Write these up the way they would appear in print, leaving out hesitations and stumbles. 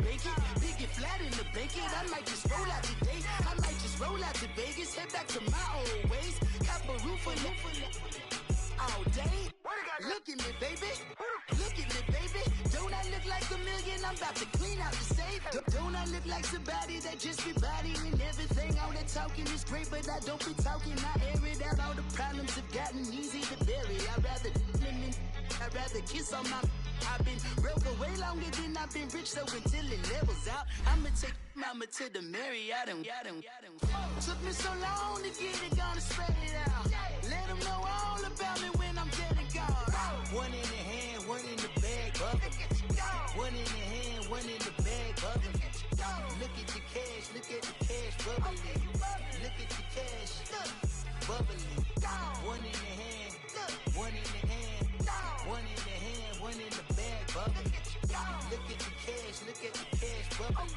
bake it. Big it flat in the blanket. I might just roll out today. I might just roll out to Vegas. Head back to my old ways. Got a roof for all day. Look at me, baby. Look at me, baby. Don't I look like a million? I'm about to clean out the safe. Don't I look like somebody that just be bodying everything? All that talking is great, but I don't be talking. I air it out. All the problems have gotten easy to bury. I'd rather kiss on my. I've been broke way longer than I've been rich, so until it levels out, I'ma take mama to the Marriott and took me so long to get it, gonna spread it out. Let them know all about me when I'm dead and gone. One in the hand, one in the bag, bubbling. One in the hand, one in the bag, bubbling. Look at the cash, look at the cash, bubbling. Look at the cash, bubbling. One in the hand, one in the hand, one in the hand, one in the bag, bubbling. Look at the cash, look at the cash, bubbling.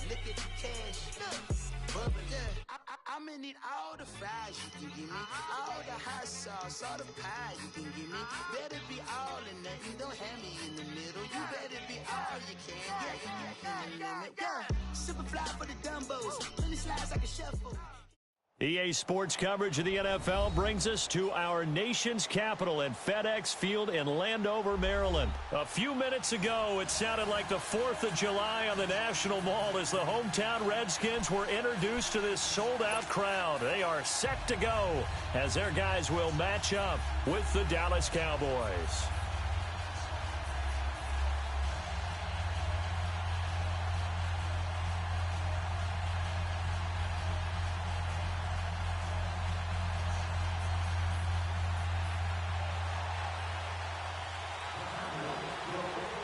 Look at the cash, bubbling. I'ma need all the fries you can give me, all the hot sauce, all the pie you can give me. Better be all or nothing, don't have me in the middle. You better be all you can, Super fly for the Dumbos, plenty slides like a shuffle. EA Sports coverage of the NFL brings us to our nation's capital at FedEx Field in Landover, Maryland. A few minutes ago, it sounded like the 4th of July on the National Mall as the hometown Redskins were introduced to this sold-out crowd. They are set to go as their guys will match up with the Dallas Cowboys.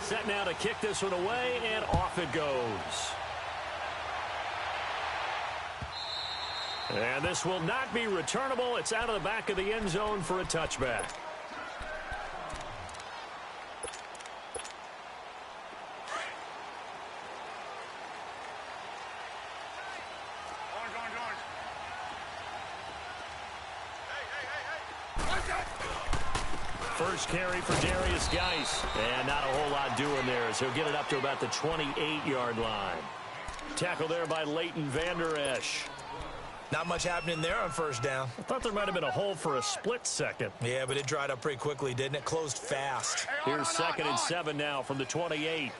Set now to kick this one away, and off it goes. And this will not be returnable. It's out of the back of the end zone for a touchback. First carry for Darius Geis, and not a whole lot doing there as he'll get it up to about the 28-yard line. Tackle there by Leighton Vander Esch. Not much happening there on first down. I thought there might have been a hole for a split second. Yeah, but it dried up pretty quickly, didn't it? Closed fast. Here's 2nd and 7 now from the 28.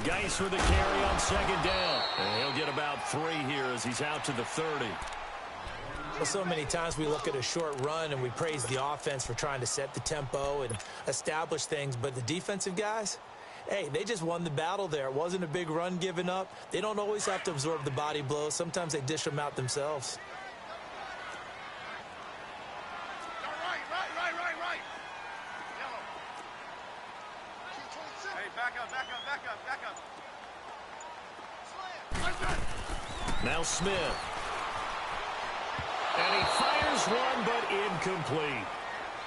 Geis with the carry on 2nd down. And he'll get about 3 here as he's out to the 30. Well, so many times we look at a short run and we praise the offense for trying to set the tempo and establish things, but the defensive guys, hey, they just won the battle there. It wasn't a big run given up. They don't always have to absorb the body blows. Sometimes they dish them out themselves. Now Smith. And he fires one, but incomplete.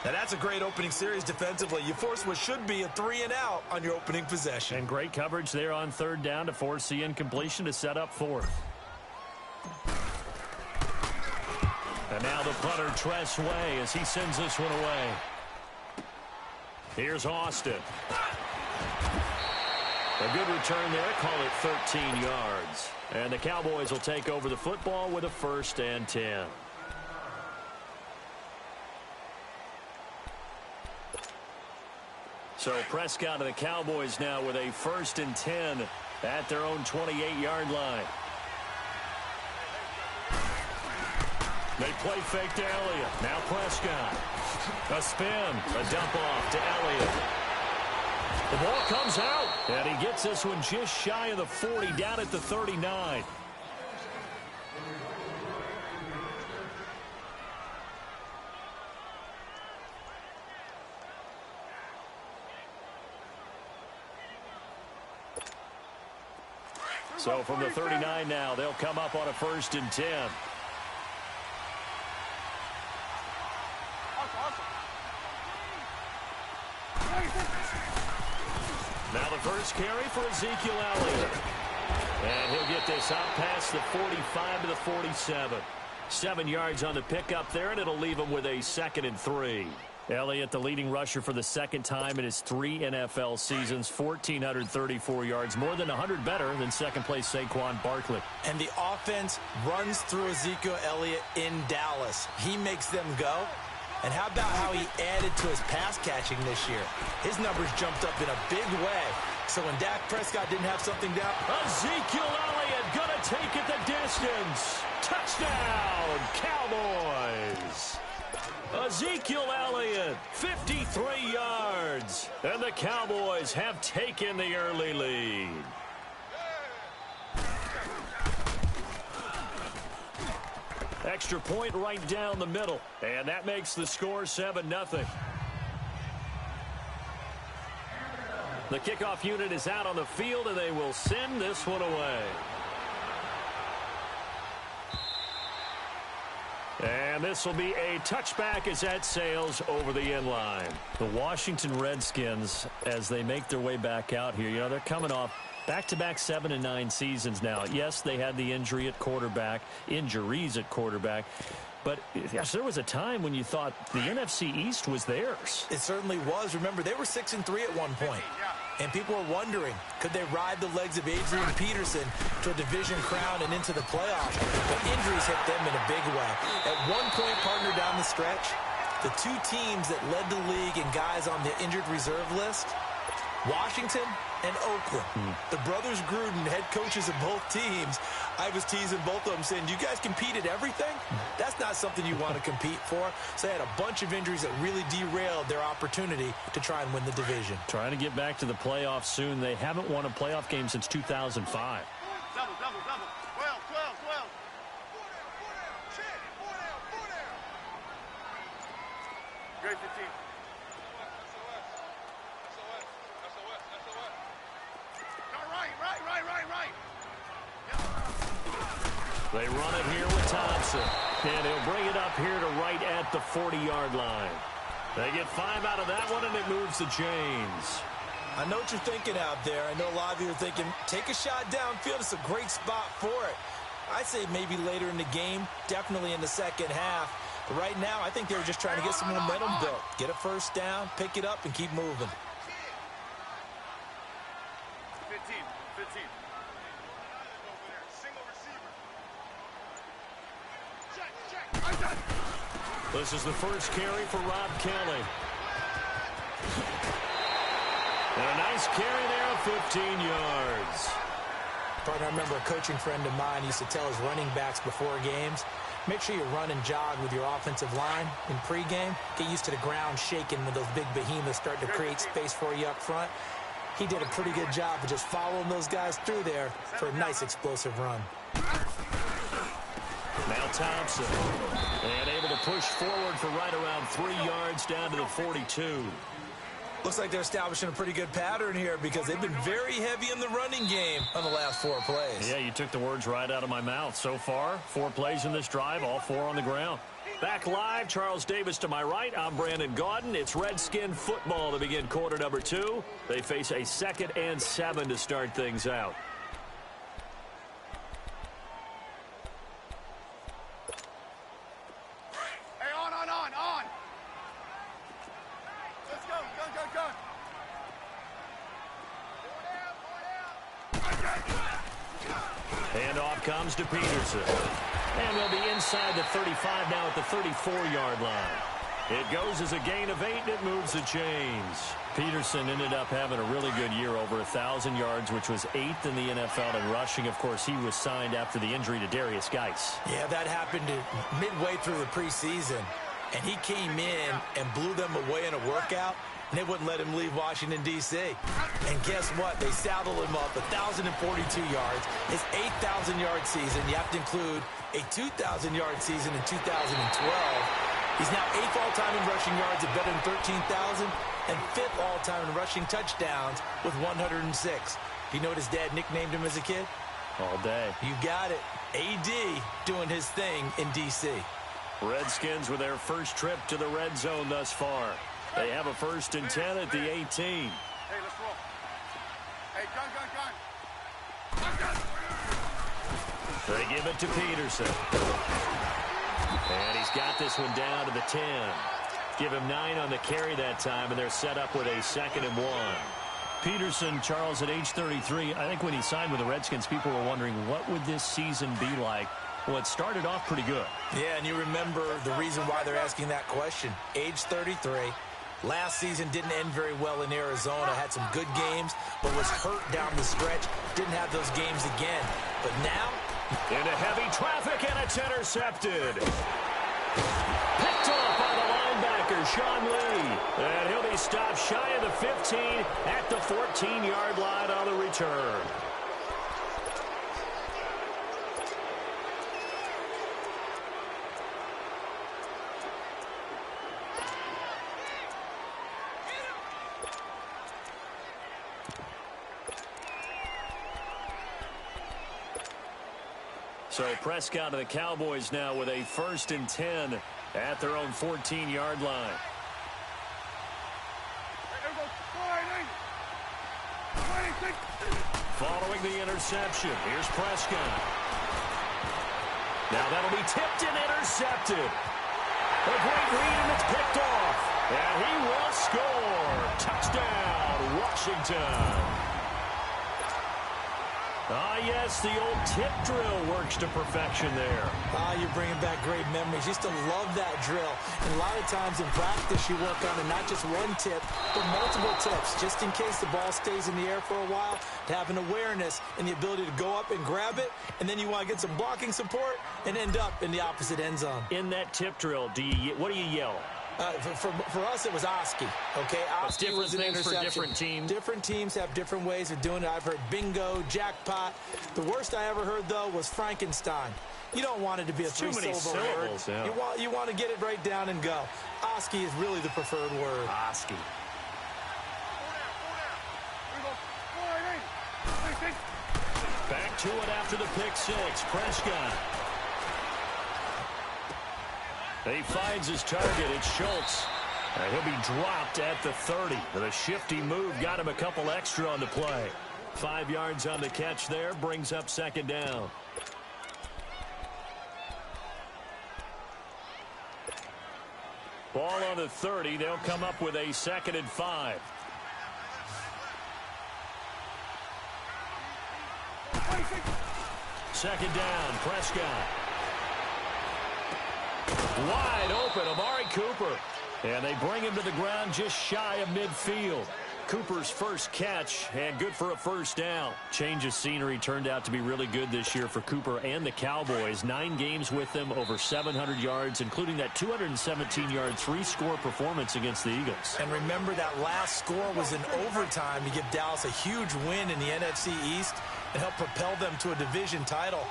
Now that's a great opening series defensively. You force what should be a 3-and-out on your opening possession. And great coverage there on 3rd down to force the incompletion to set up 4th. And now the punter Tress Way as he sends this one away. Here's Austin. A good return there. Call it 13 yards. And the Cowboys will take over the football with a 1st and 10. So Prescott and the Cowboys now with a 1st and 10 at their own 28-yard line. They play fake to Elliott. Now Prescott. A spin. A dump off to Elliott. The ball comes out, and he gets this one just shy of the 40, down at the 39. So from the 39 now, they'll come up on a 1st and 10. Now the first carry for Ezekiel Elliott. And he'll get this out past the 45 to the 47. 7 yards on the pickup there, and it'll leave him with a 2nd and 3. Elliott, the leading rusher for the second time in his 3 NFL seasons, 1,434 yards, more than 100 better than second-place Saquon Barkley. And the offense runs through Ezekiel Elliott in Dallas. He makes them go. And how about how he added to his pass catching this year? His numbers jumped up in a big way. So when Dak Prescott didn't have something down, Ezekiel Elliott gonna take it the distance. Touchdown, Cowboys. Ezekiel Elliott, 53 yards. And the Cowboys have taken the early lead. Extra point right down the middle. And that makes the score 7-0. The kickoff unit is out on the field, and they will send this one away. And this will be a touchback as that sails over the end line. The Washington Redskins, as they make their way back out here, you know, they're coming off back-to-back 7 and 9 seasons now. Yes, they had the injuries at quarterback, but yes, there was a time when you thought the NFC East was theirs. It certainly was. Remember, they were 6-3 at one point. And people were wondering, could they ride the legs of Adrian Peterson to a division crown and into the playoffs? But injuries hit them in a big way. At one point, partner, down the stretch, the 2 teams that led the league in guys on the injured reserve list, Washington and Oakland. The brothers Gruden, head coaches of both teams, I was teasing both of them saying, you guys compete at everything? That's not something you want to compete for. So they had a bunch of injuries that really derailed their opportunity to try and win the division. Trying to get back to the playoffs soon. They haven't won a playoff game since 2005. Double. 12. Grade 15. Right. They run it here with Thompson. And he'll bring it up here to right at the 40-yard line. They get 5 out of that one, and it moves the chains. I know what you're thinking out there. I know a lot of you are thinking, take a shot downfield. It's a great spot for it. I'd say maybe later in the game, definitely in the second half. But right now, I think they were just trying to get some momentum built. Get a first down, pick it up, and keep moving. 15. This is the first carry for Rob Kelly. And a nice carry there of 15 yards. Partner, I remember a coaching friend of mine used to tell his running backs before games, make sure you run and jog with your offensive line in pregame. Get used to the ground shaking when those big behemoths start to create space for you up front. He did a pretty good job of just following those guys through there for a nice explosive run. Now Thompson. And able to push forward for right around 3 yards down to the 42. Looks like they're establishing a pretty good pattern here because they've been very heavy in the running game on the last 4 plays. Yeah, you took the words right out of my mouth. So far, 4 plays in this drive, all 4 on the ground. Back live, Charles Davis to my right. I'm Brandon Gaudin. It's Redskin football to begin quarter number 2. They face a 2nd and 7 to start things out. Hey, on. Let's go. Handoff comes to Peterson. And they'll be inside the 35 now at the 34-yard line. It goes as a gain of 8, and it moves the chains. Peterson ended up having a really good year, over 1,000 yards, which was 8th in the NFL in rushing. Of course, he was signed after the injury to Darius Geis. Yeah, that happened midway through the preseason. And he came in and blew them away in a workout, and they wouldn't let him leave Washington, D.C. And guess what? They saddled him up 1,042 yards. His 8,000-yard season, you have to include a 2,000-yard season in 2012. He's now 8th all-time in rushing yards at better than 13,000 and 5th all-time in rushing touchdowns with 106. Do you know what his dad nicknamed him as a kid? All day. You got it. A.D. doing his thing in D.C. Redskins with their first trip to the red zone thus far. They have a 1st and 10 at the 18. Hey, let's roll. Hey, gun. They give it to Peterson. And he's got this one down to the 10. Give him 9 on the carry that time, and they're set up with a 2nd and 1. Peterson, Charles, at age 33, I think when he signed with the Redskins, people were wondering what would this season be like. Well, it started off pretty good. Yeah, and you remember the reason why they're asking that question. Age 33. Last season didn't end very well in Arizona. Had some good games, but was hurt down the stretch. Didn't have those games again. But now, into heavy traffic, and it's intercepted. Picked off by the linebacker, Sean Lee. And he'll be stopped shy of the 15 at the 14-yard line on the return. So Prescott of the Cowboys now with a 1st and 10 at their own 14-yard line. Following the interception, here's Prescott. Now that'll be tipped and intercepted. A great read, and it's picked off. And he will score. Touchdown, Washington. Yes, the old tip drill works to perfection there. You're bringing back great memories. Used to love that drill. And a lot of times in practice, you work on it, not just one tip, but multiple tips, just in case the ball stays in the air for a while, to have an awareness and the ability to go up and grab it, and then you want to get some blocking support and end up in the opposite end zone. In that tip drill, what do you yell? For us, it was Oski. Okay, Oski was an interception. For different teams. Different teams have different ways of doing it. I've heard bingo, jackpot. The worst I ever heard, though, was Frankenstein. You don't want it to be a three-syllable word. Yeah. You want to get it right down and go. Oski is really the preferred word. Oski. Back to it after the pick six. Prescott. He finds his target. It's Schultz. And he'll be dropped at the 30. The shifty move got him a couple extra on the play. 5 yards on the catch there. Brings up 2nd down. Ball on the 30. They'll come up with a 2nd and 5. Second down. Prescott. Wide open, Amari Cooper. And they bring him to the ground just shy of midfield. Cooper's first catch, and good for a 1st down. Change of scenery turned out to be really good this year for Cooper and the Cowboys. 9 games with them, over 700 yards, including that 217-yard 3-score performance against the Eagles. And remember, that last score was in overtime to give Dallas a huge win in the NFC East and help propel them to a division title.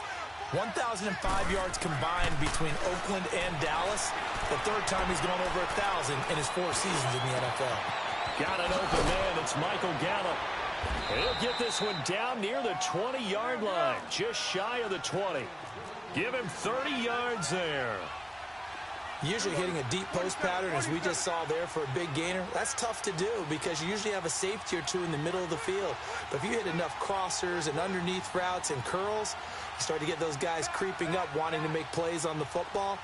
1,005 yards combined between Oakland and Dallas. The 3rd time he's gone over 1,000 in his 4 seasons in the NFL. Got an open man. It's Michael Gallup. And he'll get this one down near the 20-yard line, just shy of the 20. Give him 30 yards there. Usually hitting a deep post pattern, as we just saw there, for a big gainer, that's tough to do because you usually have a safety or two in the middle of the field. But if you hit enough crossers and underneath routes and curls, you start to get those guys creeping up, wanting to make plays on the football.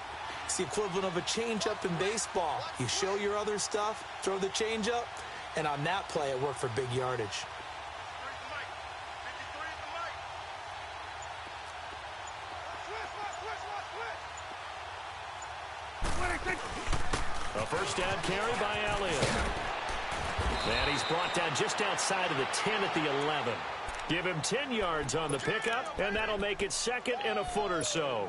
It's the equivalent of a changeup in baseball. You show your other stuff, throw the changeup, and on that play, it worked for big yardage. A 1st down carry by Elliott. And he's brought down just outside of the 10 at the 11. Give him 10 yards on the pickup, and that'll make it 2nd and a foot or so.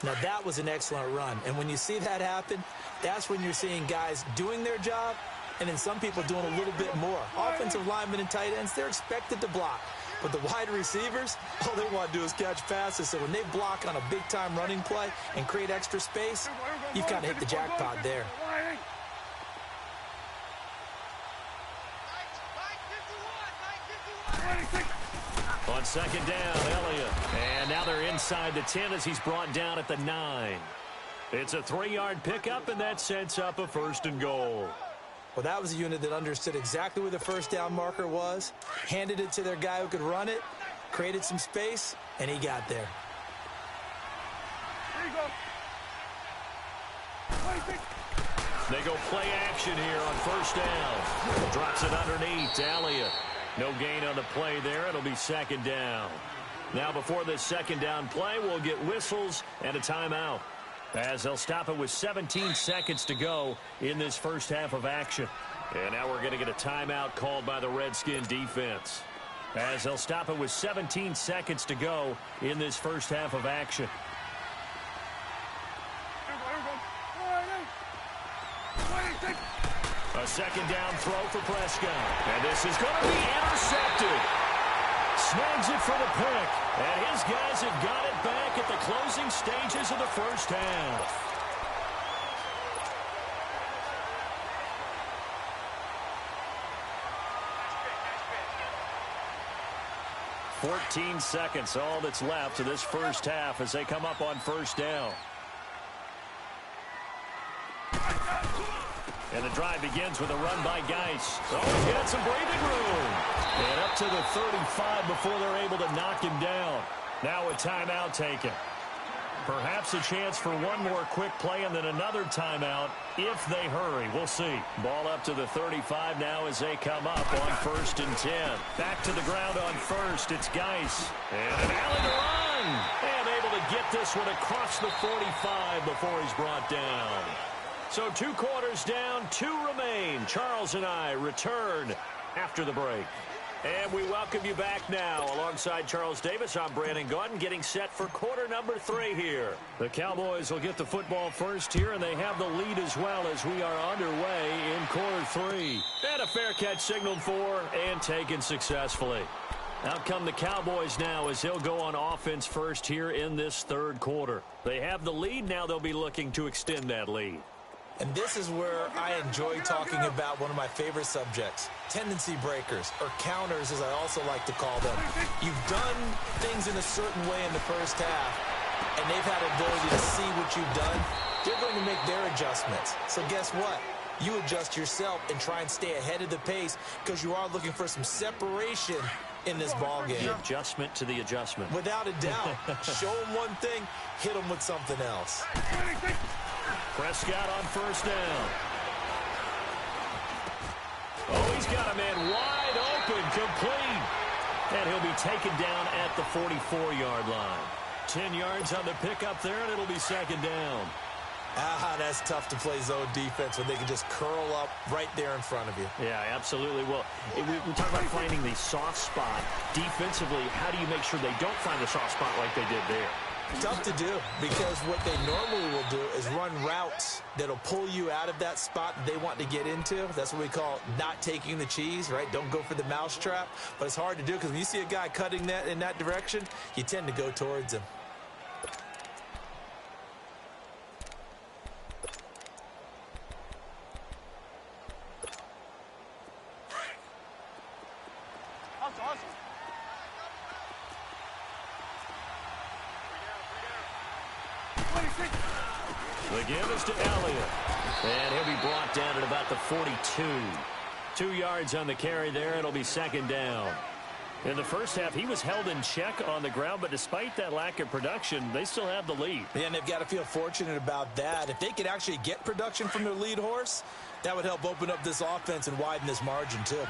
Now, that was an excellent run. And when you see that happen, that's when you're seeing guys doing their job, and then some people doing a little bit more. Offensive linemen and tight ends, they're expected to block. But the wide receivers, all they want to do is catch passes. So when they block on a big-time running play and create extra space, you've kind of hit the jackpot there. On 2nd down, Elliott. And now they're inside the 10 as he's brought down at the 9. It's a 3-yard pickup, and that sets up a 1st and goal. Well, that was a unit that understood exactly where the first down marker was, handed it to their guy who could run it, created some space, and he got there. There you go. They go play action here on first down. Drops it underneath to Elliott. No gain on the play there. It'll be second down. Now before this second down play, we'll get whistles and a timeout, as they'll stop it with 17 seconds to go in this first half of action. And now we're going to get a timeout called by the Redskin defense, as they'll stop it with 17 seconds to go in this first half of action. A second down throw for Prescott. And this is going to be intercepted. Snags it for the pick. And his guys have got it back at the closing stages of the first half. "14 seconds, all that's left to this first half as they come up on first down. And the drive begins with a run by Geis. Oh, he's got some breathing room. And up to the 35 before they're able to knock him down. Now a timeout taken. Perhaps a chance for one more quick play and then another timeout if they hurry. We'll see. Ball up to the 35 now as they come up on 1st and 10. Back to the ground on first. It's Geis. And an alley to run. And able to get this one across the 45 before he's brought down. So 2 quarters down, 2 remain. Charles and I return after the break. And we welcome you back now. Alongside Charles Davis, I'm Brandon Gaudin, getting set for quarter number 3 here. The Cowboys will get the football first here, and they have the lead as well as we are underway in quarter 3. And a fair catch signaled for and taken successfully. Out come the Cowboys now as they'll go on offense first here in this 3rd quarter. They have the lead. Now they'll be looking to extend that lead. And this is where I enjoy talking about one of my favorite subjects, tendency breakers, or counters as I also like to call them. You've done things in a certain way in the first half, and they've had the ability to see what you've done. They're going to make their adjustments. So guess what? You adjust yourself and try and stay ahead of the pace because you are looking for some separation in this ball game. The adjustment to the adjustment. Without a doubt. Show them one thing, hit them with something else. Prescott on first down. Oh, he's got a man wide open, complete. And he'll be taken down at the 44-yard line. 10 yards on the pickup there, and it'll be second down. That's tough to play zone defense when they can just curl up right there in front of you. Yeah, absolutely. Well, we talk about finding the soft spot. Defensively, how do you make sure they don't find the soft spot like they did there? Tough to do because what they normally will do is run routes that'll pull you out of that spot that they want to get into. That's what we call not taking the cheese, right? Don't go for the mousetrap. But it's hard to do because when you see a guy cutting that in that direction, you tend to go towards him. The give is to Elliott. And he'll be brought down at about the 42. 2 yards on the carry there. It'll be second down. In the first half, he was held in check on the ground, but despite that lack of production, they still have the lead. Yeah, and they've got to feel fortunate about that. If they could actually get production from their lead horse, that would help open up this offense and widen this margin, too.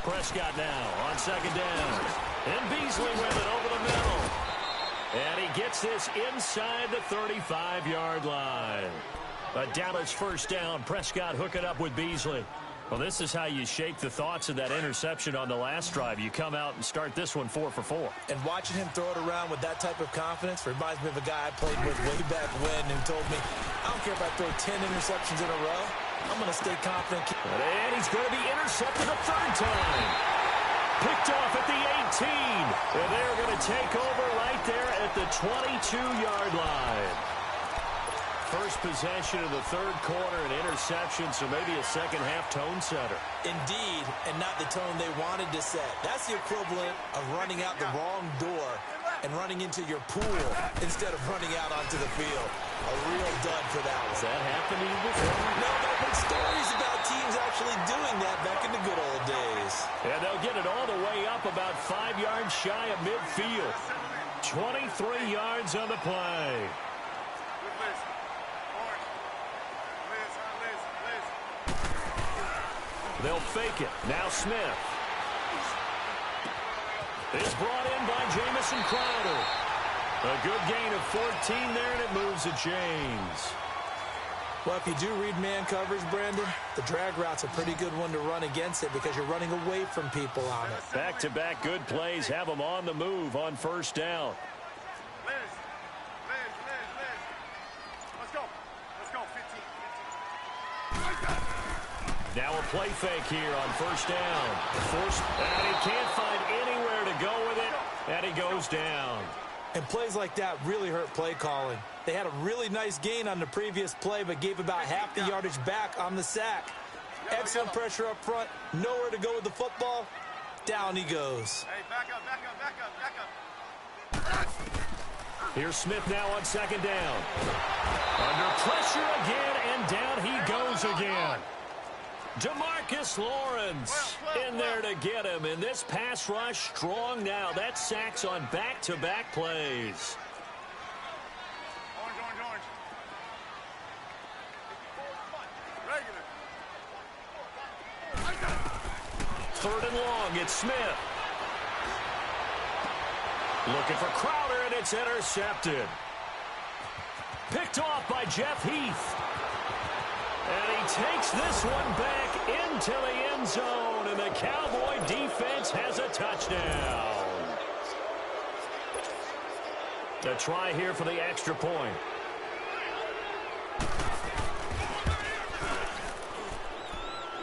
Prescott now on second down. And Beasley with it over the middle. And he gets this inside the 35-yard line. A Dallas first down. Prescott hook it up with Beasley. Well, this is how you shake the thoughts of that interception on the last drive. You come out and start this one 4 for 4. And watching him throw it around with that type of confidence reminds me of a guy I played with way back when who told me, I don't care if I throw 10 interceptions in a row. I'm going to stay confident. And he's going to be intercepted a 3rd time. Picked off at the 18. And they're going to take over right there at the 22-yard line. First possession of the 3rd quarter, an interception, so maybe a second-half tone setter. Indeed, and not the tone they wanted to set. That's the equivalent of running out the wrong door and running into your pool instead of running out onto the field. A real dud for that one. Has that happened to you before? No, but I've heard stories about teams actually doing that back in the good old days. And they'll get it all the way up about 5 yards shy of midfield. 23 yards on the play. They'll fake it. Now Smith is brought in by Jamison Crowder. A good gain of 14 there, and it moves the chains. Well, if you do read man coverage, Brandon, the drag route's a pretty good one to run against it because you're running away from people on it. Back-to-back good plays have them on the move on first down. Liz. Let's go. 15. Now a play fake here on first down. And he can't find anywhere to go with it, and he goes down. And plays like that really hurt play calling. They had a really nice gain on the previous play, but gave about half the yardage back on the sack. Excellent pressure up front. Nowhere to go with the football. Down he goes. Hey, back up. Here's Smith now on second down. Under pressure again, and down he goes again. DeMarcus Lawrence in there to get him. And this pass rush strong now. That sacks on back-to-back plays. Orange. Regular. Third and long, it's Smith. Looking for Crowder, and it's intercepted. Picked off by Jeff Heath. And he takes this one back into the end zone, and the Cowboy defense has a touchdown. A try here for the extra point.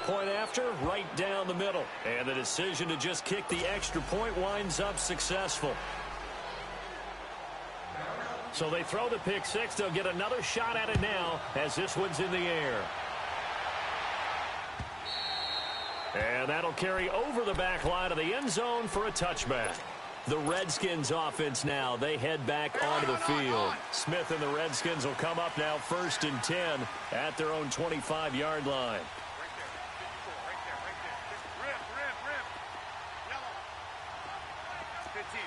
Point after, right down the middle. And the decision to just kick the extra point winds up successful. So they throw the pick six. They'll get another shot at it now as this one's in the air. And that'll carry over the back line of the end zone for a touchback. The Redskins offense now. They head back onto the field. Smith and the Redskins will come up now 1st and 10 at their own 25-yard line. Right there. Rim. Yellow. 15.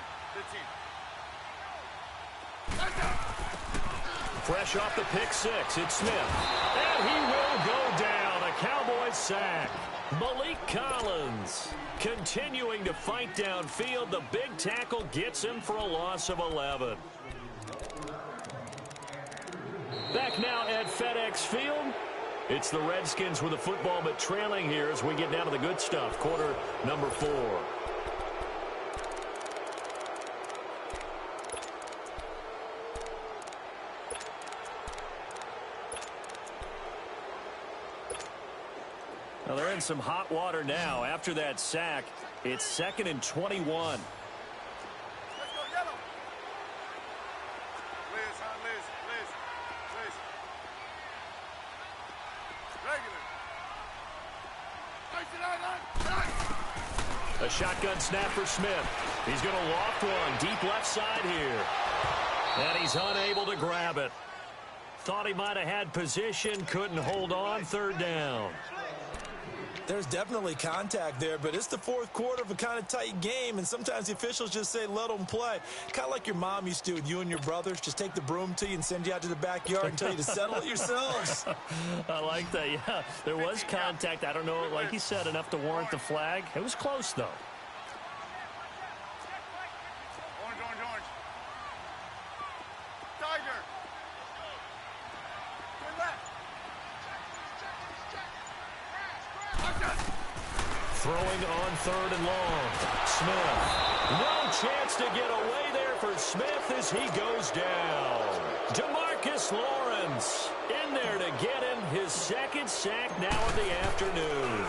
Fresh off the pick six, it's Smith. And he will go down. A Cowboys sack. Malik Collins continuing to fight downfield. The big tackle gets him for a loss of 11. Back now at FedEx Field. It's the Redskins with the football, but trailing here as we get down to the good stuff. Quarter number 4. Well, they're in some hot water now. After that sack, it's 2nd and 21. Let's go, yellow. Liz. Regular. A shotgun snap for Smith. He's going to loft one deep left side here. And he's unable to grab it. Thought he might have had position, couldn't hold on. 3rd down. There's definitely contact there, but it's the 4th quarter of a kind of tight game, and sometimes the officials just say, let them play. Kind of like your mom used to with you and your brothers. Just take the broom to you and send you out to the backyard and tell you to settle it yourselves. I like that, yeah. There was contact. I don't know, like he said, enough to warrant the flag. It was close, though. Orange. Tiger. Good left. Throwing on 3rd and long. Smith. No chance to get away there for Smith as he goes down. DeMarcus Lawrence in there to get him his 2nd sack now of the afternoon.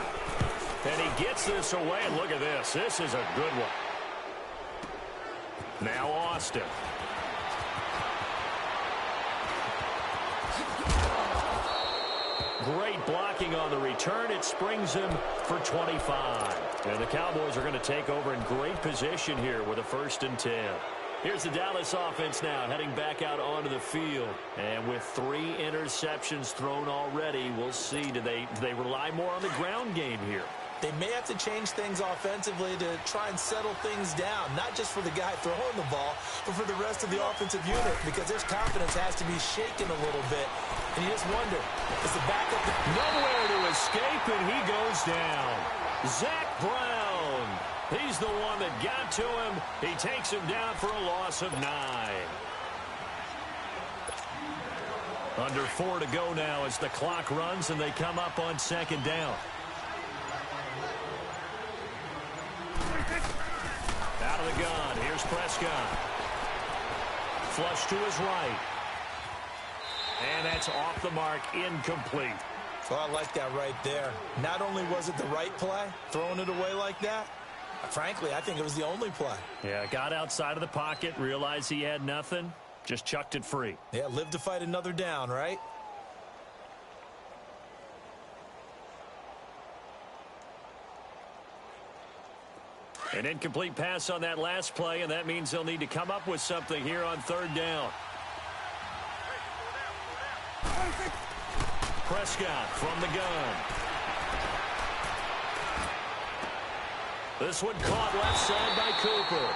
And he gets this away, and look at this. This is a good one. Now Austin. Great blocking on the return. It springs him for 25. And the Cowboys are going to take over in great position here with a 1st and 10. Here's the Dallas offense now heading back out onto the field. And with 3 interceptions thrown already, we'll see. Do they rely more on the ground game here? They may have to change things offensively to try and settle things down, not just for the guy throwing the ball, but for the rest of the offensive unit, because their confidence has to be shaken a little bit. And you just wonder, is the backup... Nowhere to escape, and he goes down. Zach Brown. He's the one that got to him. He takes him down for a loss of 9. Under 4 to go now as the clock runs and they come up on 2nd down. Out of the gun. Here's Prescott. Flush to his right. And that's off the mark, incomplete. So I like that right there. Not only was it the right play, throwing it away like that, frankly, I think it was the only play. Yeah, got outside of the pocket, realized he had nothing, just chucked it free. Yeah, live to fight another down, right? An incomplete pass on that last play, and that means they'll need to come up with something here on 3rd down. Prescott from the gun. This one caught left side by Cooper.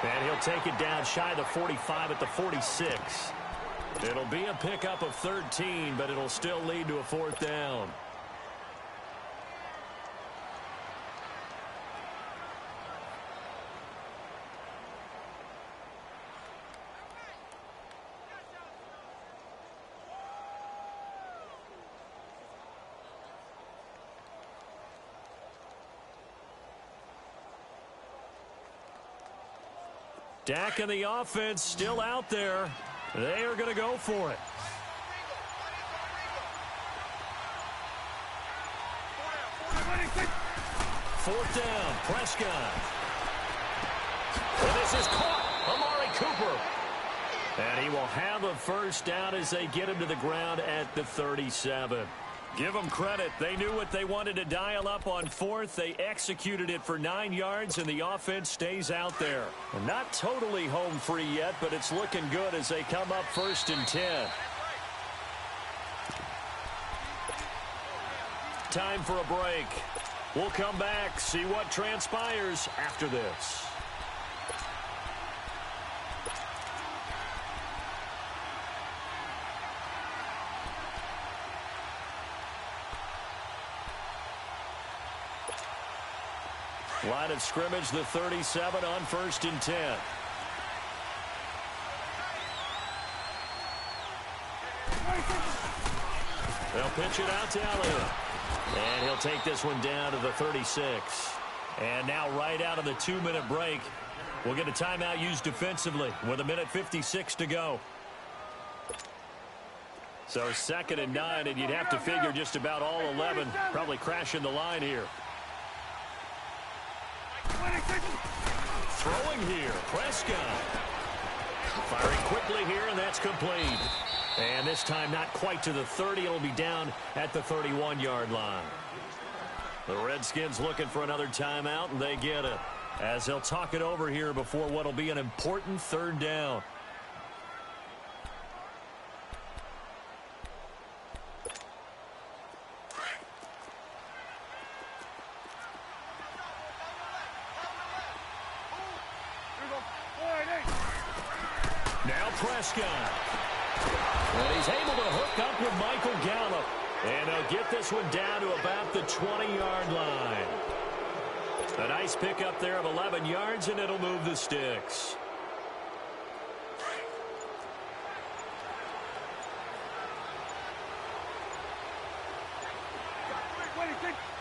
And he'll take it down shy of the 45 at the 46. It'll be a pickup of 13, but it'll still lead to a 4th down. Dak and the offense still out there. They are going to go for it. Fourth down, Prescott. And this is caught. Amari Cooper. And he will have a first down as they get him to the ground at the 37. Give them credit. They knew what they wanted to dial up on 4th. They executed it for 9 yards, and the offense stays out there. Well, not totally home free yet, but it's looking good as they come up 1st and 10. Time for a break. We'll come back, see what transpires after this. Line of scrimmage, the 37 on 1st and 10. They'll pitch it out to Elliott. And he'll take this one down to the 36. And now right out of the 2-minute break, we'll get a timeout used defensively with 1:56 to go. So 2nd and 9, and you'd have to figure just about all 11 probably crashing the line here. Throwing here, Prescott. Firing quickly here, and that's complete. And this time not quite to the 30. It'll be down at the 31-yard line. The Redskins looking for another timeout, and they get it. As they'll talk it over here before what'll be an important 3rd down. Now Prescott. And he's able to hook up with Michael Gallup. And they'll get this one down to about the 20-yard line. A nice pickup there of 11 yards, and it'll move the sticks.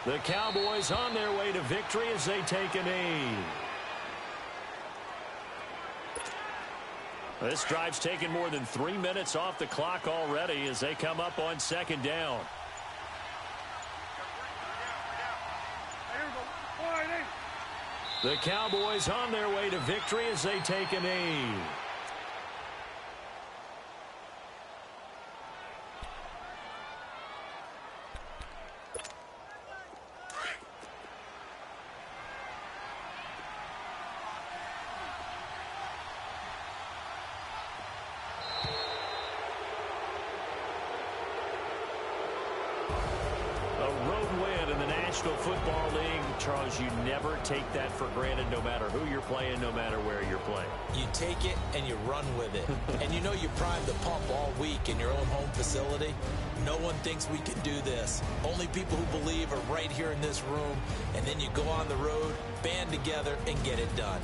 The Cowboys on their way to victory as they take a knee. This drive's taken more than 3 minutes off the clock already as they come up on 2nd down. The Cowboys on their way to victory as they take a knee. A road win in the National Football League. Charles, you never take that for granted no matter who you're playing, no matter where you're playing. You take it and you run with it. And you know you primed the pump all week in your own home facility. No one thinks we can do this. Only people who believe are right here in this room. And then you go on the road, band together, and get it done.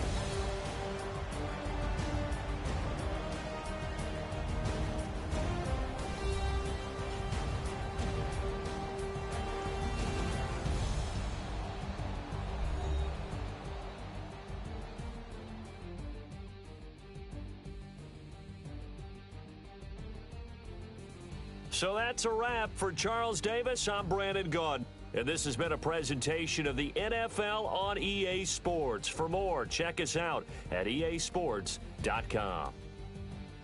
So that's a wrap for Charles Davis. I'm Brandon Gaudin. And this has been a presentation of the NFL on EA Sports. For more, check us out at easports.com.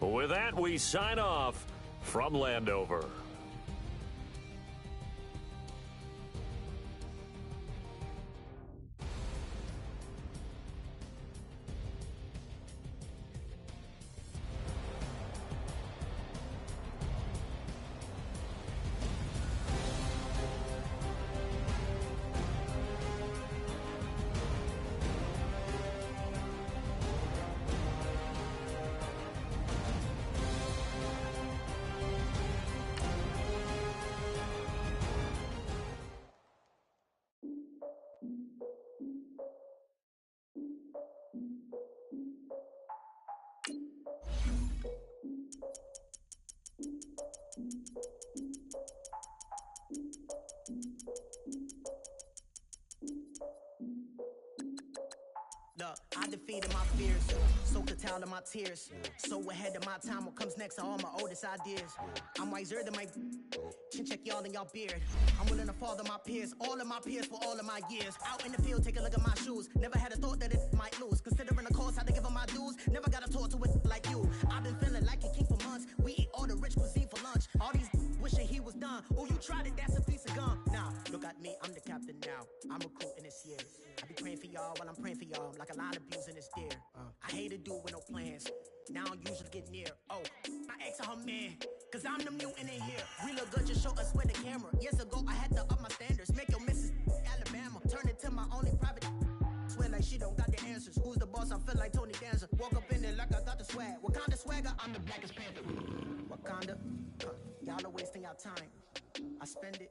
With that, we sign off from Landover. Look, I defeated my fears, so curtailed of my tears. So ahead of my time, what comes next are all my oldest ideas. I'm wiser than my chin check y'all in y'all beard. I'm willing to father my peers, all of my peers for all of my years. Out in the field, take a look at my shoes. Never had a thought that it might lose. Considering the cost, I had to give them my dues. Never got a talk to it like you. I've been feeling like a king for months. We eat all the rich cuisine for lunch. All these wishing he was done. Oh, you tried it, that's a piece of gum. Nah, look at me, I'm the captain now. I'm recruiting this year. I be praying for y'all while I'm praying for y'all. Like a line abusing this deer. I hate a dude with no plans. Now I don't usually get near. Oh, my ex her man. Cause I'm the mutant in here. We look good, just show us where the camera. Years ago, I had to up my standards. Make your missus Alabama. Turn it to my only private. Swear like she don't got the answers. Who's the boss? I feel like Tony Danza. Walk up in there like I got the swag. What kind of swagger? I'm the blackest panther. Wakanda. Y'all are wasting your time. I spend it.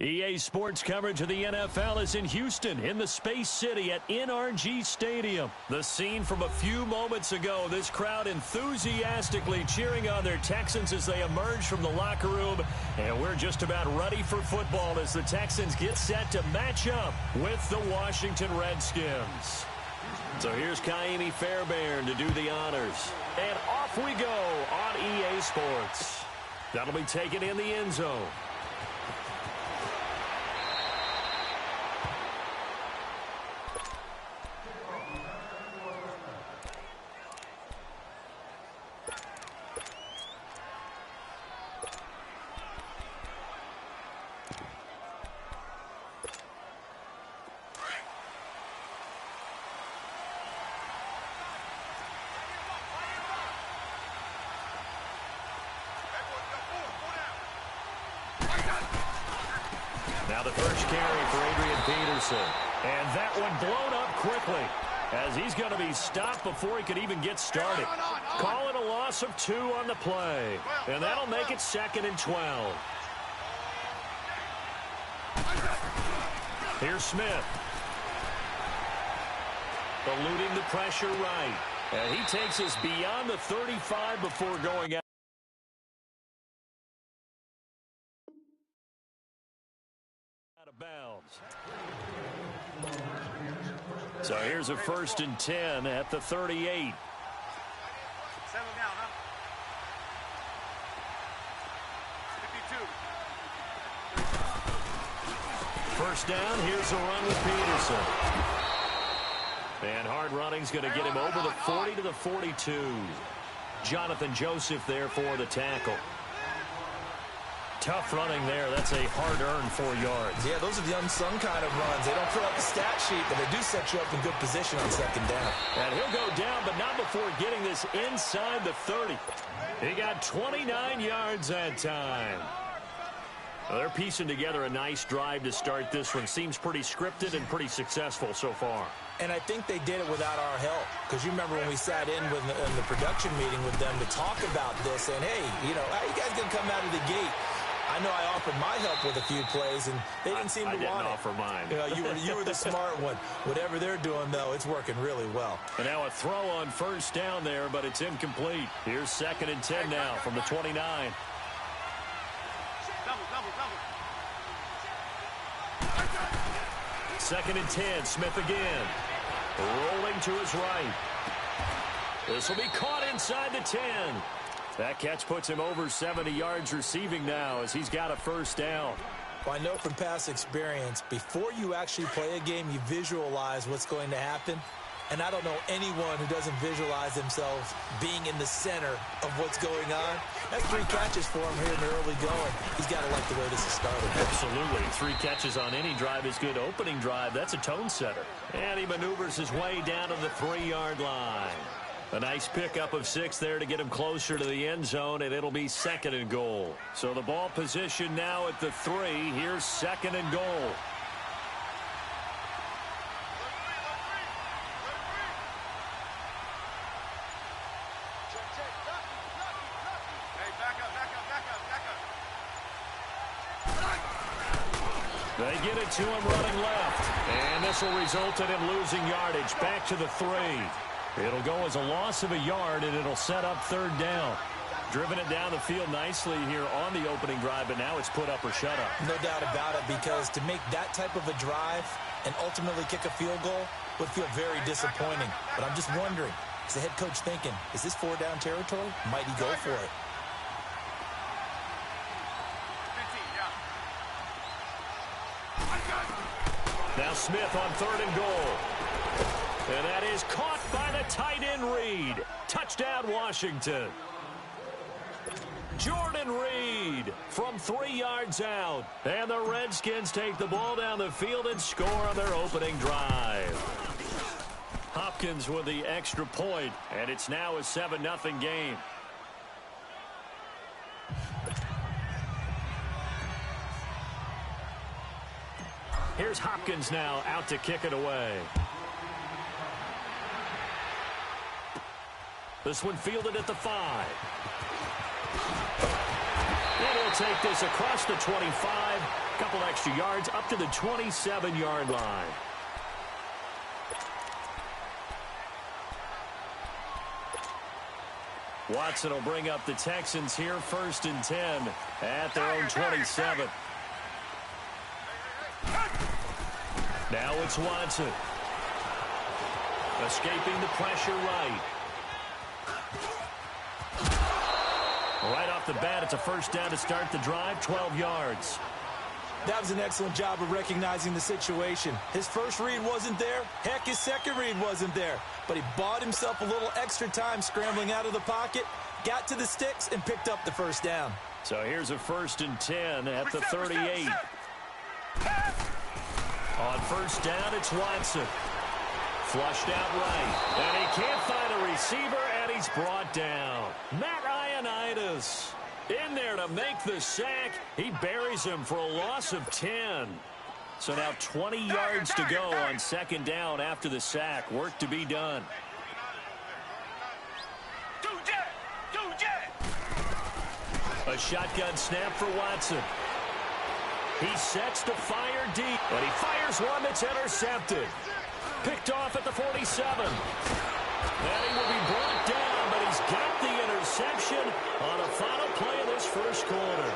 EA Sports coverage of the NFL is in Houston, in the Space City at NRG Stadium. The scene from a few moments ago, this crowd enthusiastically cheering on their Texans as they emerge from the locker room. And we're just about ready for football as the Texans get set to match up with the Washington Redskins. So here's Kaimi Fairbairn to do the honors. And off we go on EA Sports. That'll be taken in the end zone. Now the first carry for Adrian Peterson. And that one blown up quickly as he's going to be stopped before he could even get started. Call it a loss of 2 on the play. And that'll make it 2nd and 12. Here's Smith. Eluding the pressure right. And he takes us beyond the 35 before going out. Bounds. So here's a 1st and 10 at the 38. Settle down, huh? 52. First down, here's a run with Peterson. And hard running's going to get him over the 40 to the 42. Jonathan Joseph there for the tackle. Tough running there. That's a hard-earned 4 yards. Yeah, those are the unsung kind of runs. They don't fill out the stat sheet, but they do set you up in good position on 2nd down. And he'll go down, but not before getting this inside the 30. He got 29 yards that time. Well, they're piecing together a nice drive to start this one. Seems pretty scripted and pretty successful so far. And I think they did it without our help. Because you remember when we sat in the production meeting with them to talk about this, and hey, you know, how you guys going to come out of the gate? I know I offered my help with a few plays, and they didn't seem to want it. I didn't offer mine. You know, you were the smart one. Whatever they're doing, though, it's working really well. And now a throw on first down there, but it's incomplete. Here's 2nd and 10 now from the 29. Double. 2nd and 10, Smith again. Rolling to his right. This will be caught inside the 10. That catch puts him over 70 yards receiving now as he's got a first down. Well, I know from past experience, before you actually play a game, you visualize what's going to happen. And I don't know anyone who doesn't visualize themselves being in the center of what's going on. That's 3 catches for him here in the early going. He's got to like the way this is started. Absolutely. 3 catches on any drive is good. Opening drive, that's a tone setter. And he maneuvers his way down to the 3-yard line. A nice pickup of 6 there to get him closer to the end zone, and it'll be 2nd and goal. So the ball position now at the 3. Here's 2nd and goal. Hey, back up. They get it to him running left. And this will result in him losing yardage back to the 3. It'll go as a loss of a yard, and it'll set up 3rd down. Driven it down the field nicely here on the opening drive, but now it's put up or shut up. No doubt about it, because to make that type of a drive and ultimately kick a field goal would feel very disappointing. But I'm just wondering, is the head coach thinking, is this 4-down territory? Might he go for it? 15, yeah. Now Smith on 3rd and goal. And that is caught by the tight end Reed. Touchdown, Washington. Jordan Reed from 3 yards out. And the Redskins take the ball down the field and score on their opening drive. Hopkins with the extra point, and it's now a 7-0 game. Here's Hopkins now out to kick it away. This one fielded at the 5. And he'll take this across the 25. Couple extra yards up to the 27-yard line. Watson will bring up the Texans here, 1st and 10 at their own 27. Now it's Watson. Escaping the pressure right. Right off the bat, it's a 1st down to start the drive, 12 yards. That was an excellent job of recognizing the situation. His first read wasn't there. Heck, his second read wasn't there. But he bought himself a little extra time scrambling out of the pocket, got to the sticks, and picked up the 1st down. So here's a 1st and 10 at the 38. On 1st down, it's Watson. Flushed out right. And he can't find a receiver, and he's brought down. Matt Ioannidis in there to make the sack. He buries him for a loss of 10. So now 20 yards to go on 2nd down after the sack. Work to be done. A shotgun snap for Watson. He sets to fire deep, but he fires one that's intercepted. Picked off at the 47. And he will be brought down, but he's got the interception on the final play of this 1st quarter.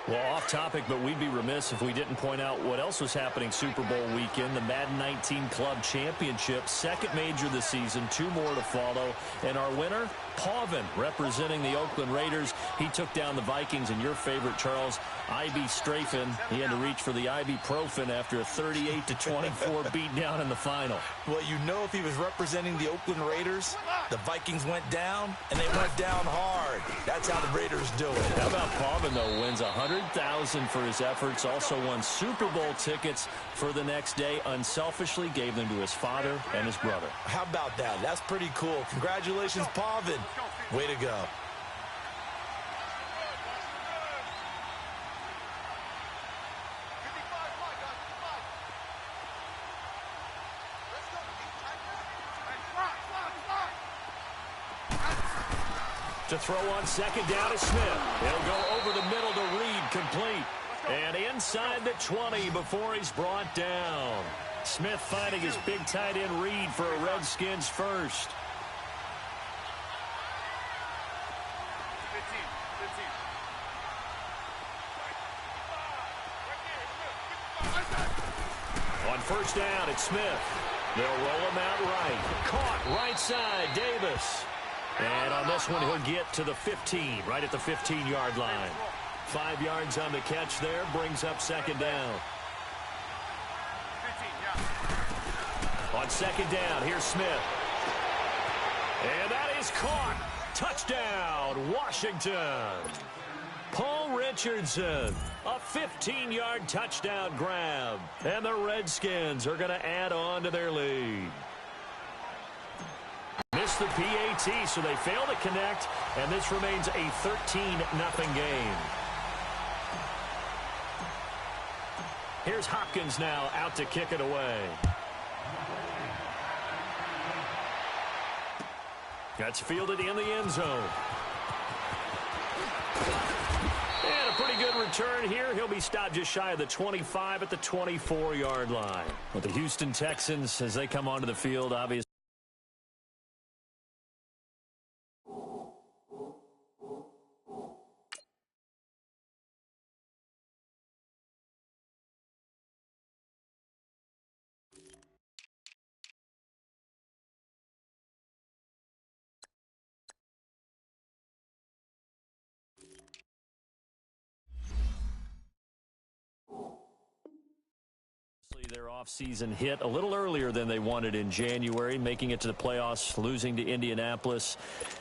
Well, off topic, but we'd be remiss if we didn't point out what else was happening Super Bowl weekend. The Madden 19 Club Championship, 2nd major this season, 2 more to follow. And our winner, Pavin, representing the Oakland Raiders. He took down the Vikings, and your favorite, Charles, IB strafing. He had to reach for the ibuprofen after a 38-24 beatdown in the final. Well, you know, if he was representing the Oakland Raiders, the Vikings went down, and they went down hard. That's how the Raiders do it. How about Pavin, though, wins $100,000 for his efforts, also won Super Bowl tickets for the next day, unselfishly gave them to his father and his brother. How about that? That's pretty cool. Congratulations, Pavin. Way to go. To throw on second down is Smith. He'll go over the middle to Reed, complete. And inside the 20 before he's brought down. Smith finding his big tight end Reed for a Redskins first. 15. On first down, it's Smith. They'll roll him out right. Caught right side, Davis. And on this one, he'll get to the 15, right at the 15-yard line. 5 yards on the catch there, brings up second down. On second down, here's Smith. And that is caught. Touchdown, Washington. Paul Richardson, a 15-yard touchdown grab. And the Redskins are going to add on to their lead. Missed the PAT, so they fail to connect, and this remains a 13-0 game. Here's Hopkins now out to kick it away. That's fielded in the end zone. And a pretty good return here. He'll be stopped just shy of the 25 at the 24-yard line. Well, the Houston Texans, as they come onto the field, obviously. Their offseason hit a little earlier than they wanted in January, making it to the playoffs, losing to Indianapolis.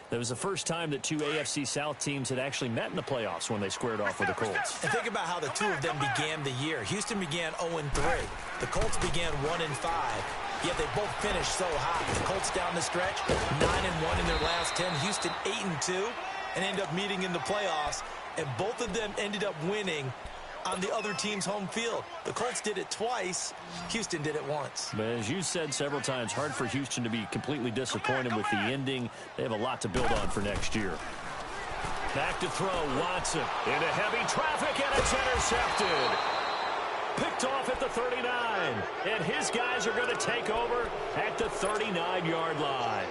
That was the first time that two AFC South teams had actually met in the playoffs when they squared off with the Colts. And think about how the two of them began the year. Houston began 0-3. The Colts began 1-5. Yet they both finished so hot. The Colts down the stretch, 9-1 in their last 10. Houston 8-2, and ended up meeting in the playoffs. And both of them ended up winning on the other team's home field. The Colts did it twice. Houston did it once. But as you said several times, hard for Houston to be completely disappointed with the ending. They have a lot to build on for next year. Back to throw, Watson into heavy traffic, and it's intercepted. Picked off at the 39, and his guys are going to take over at the 39-yard line.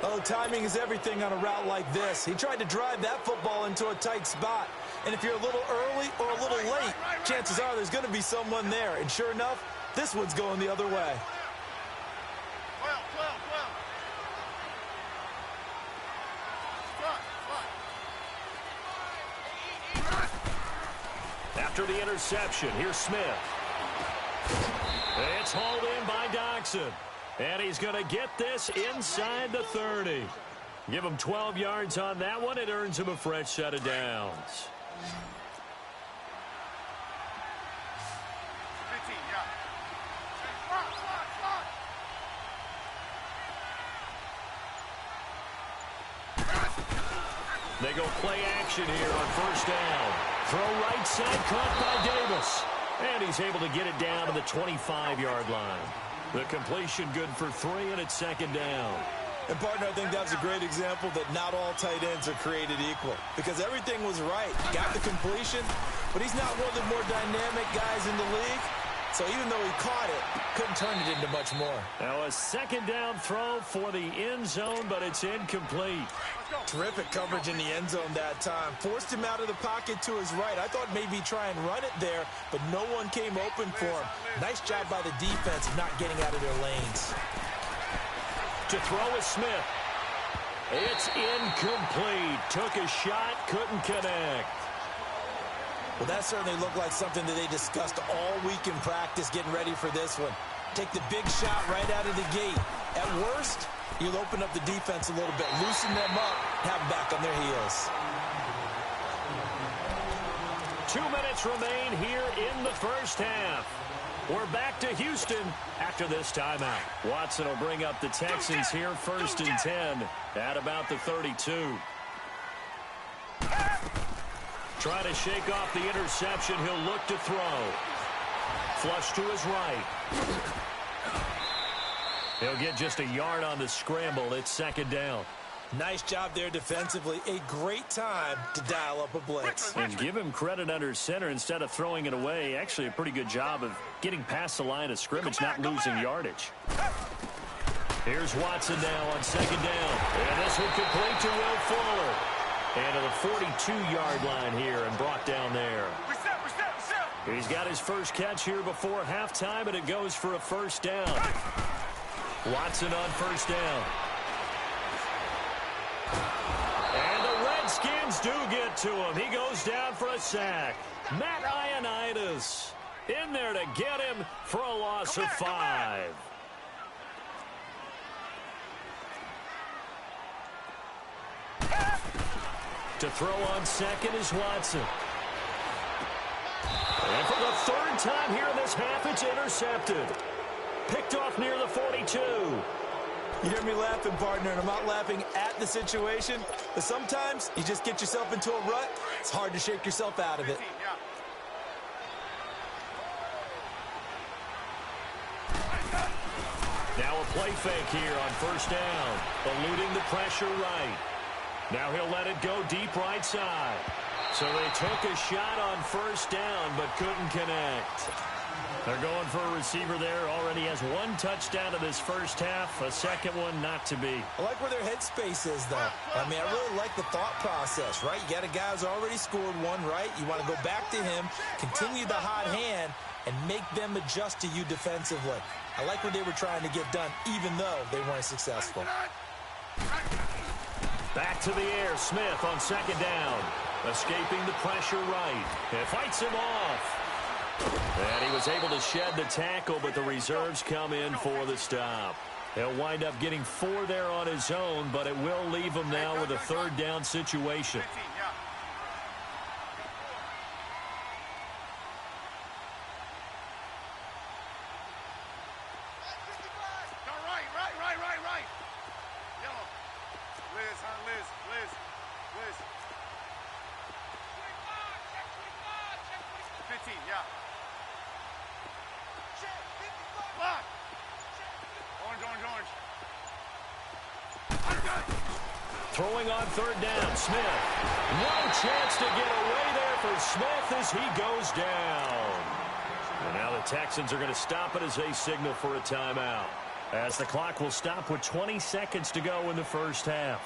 Oh, timing is everything on a route like this. He tried to drive that football into a tight spot. And if you're a little early or a little late, chances are there's going to be someone there. And sure enough, this one's going the other way. 12. After the interception, here's Smith. It's hauled in by Doxson. And he's going to get this inside the 30. Give him 12 yards on that one. It earns him a fresh set of downs. 15, yeah. They go play action here on first down. Throw right side, caught by Davis. And he's able to get it down to the 25-yard line. The completion good for 3, and it's second down. And, partner, I think that's a great example that not all tight ends are created equal. Because everything was right. Got the completion, but he's not one of the more dynamic guys in the league. So even though he caught it, couldn't turn it into much more. Now a second down throw for the end zone, but it's incomplete. Terrific coverage in the end zone that time. Forced him out of the pocket to his right. I thought maybe try and run it there, but no one came open for him. Nice job by the defense of not getting out of their lanes. To throw is Smith. It's incomplete. Took a shot, couldn't connect. Well, that certainly looked like something that they discussed all week in practice getting ready for this one. Take the big shot right out of the gate. At worst, you'll open up the defense a little bit, loosen them up, have them back on their heels. 2 minutes remain here in the first half. We're back to Houston after this timeout. Watson will bring up the Texans here, 1st and 10 at about the 32. Trying to shake off the interception. He'll look to throw. Flush to his right. He'll get just a yard on the scramble. It's 2nd down. Nice job there defensively. A great time to dial up a blitz. And give him credit under center instead of throwing it away. Actually a pretty good job of getting past the line of scrimmage, not losing yardage. Here's Watson now on 2nd down. And this one complete to Will Fuller. And to the 42-yard line here and brought down there. He's got his first catch here before halftime, and it goes for a 1st down. Watson on 1st down. And the Redskins do get to him. He goes down for a sack. Matt Ioannidis in there to get him for a loss of 5. To throw on 2nd is Watson. And for the 3rd time here in this half, it's intercepted. Picked off near the 42. You hear me laughing, partner, and I'm not laughing at the situation, but sometimes you just get yourself into a rut. It's hard to shake yourself out of it. Now a play fake here on 1st down, eluding the pressure right. Now he'll let it go deep right side. So they took a shot on 1st down, but couldn't connect. They're going for a receiver there. Already has 1 touchdown in this first half. A 2nd one not to be. I like where their headspace is, though. I mean, I really like the thought process, right? You got a guy who's already scored 1, right? You want to go back to him, continue the hot hand, and make them adjust to you defensively. I like what they were trying to get done, even though they weren't successful. Back to the air. Smith on 2nd down. Escaping the pressure right. It fights him off. And he was able to shed the tackle, but the reserves come in for the stop. He'll wind up getting 4 there on his own, but it will leave him now with a 3rd down situation. Throwing on 3rd down, Smith. No chance to get away there for Smith as he goes down. And now the Texans are going to stop it as they signal for a timeout. As the clock will stop with 20 seconds to go in the first half.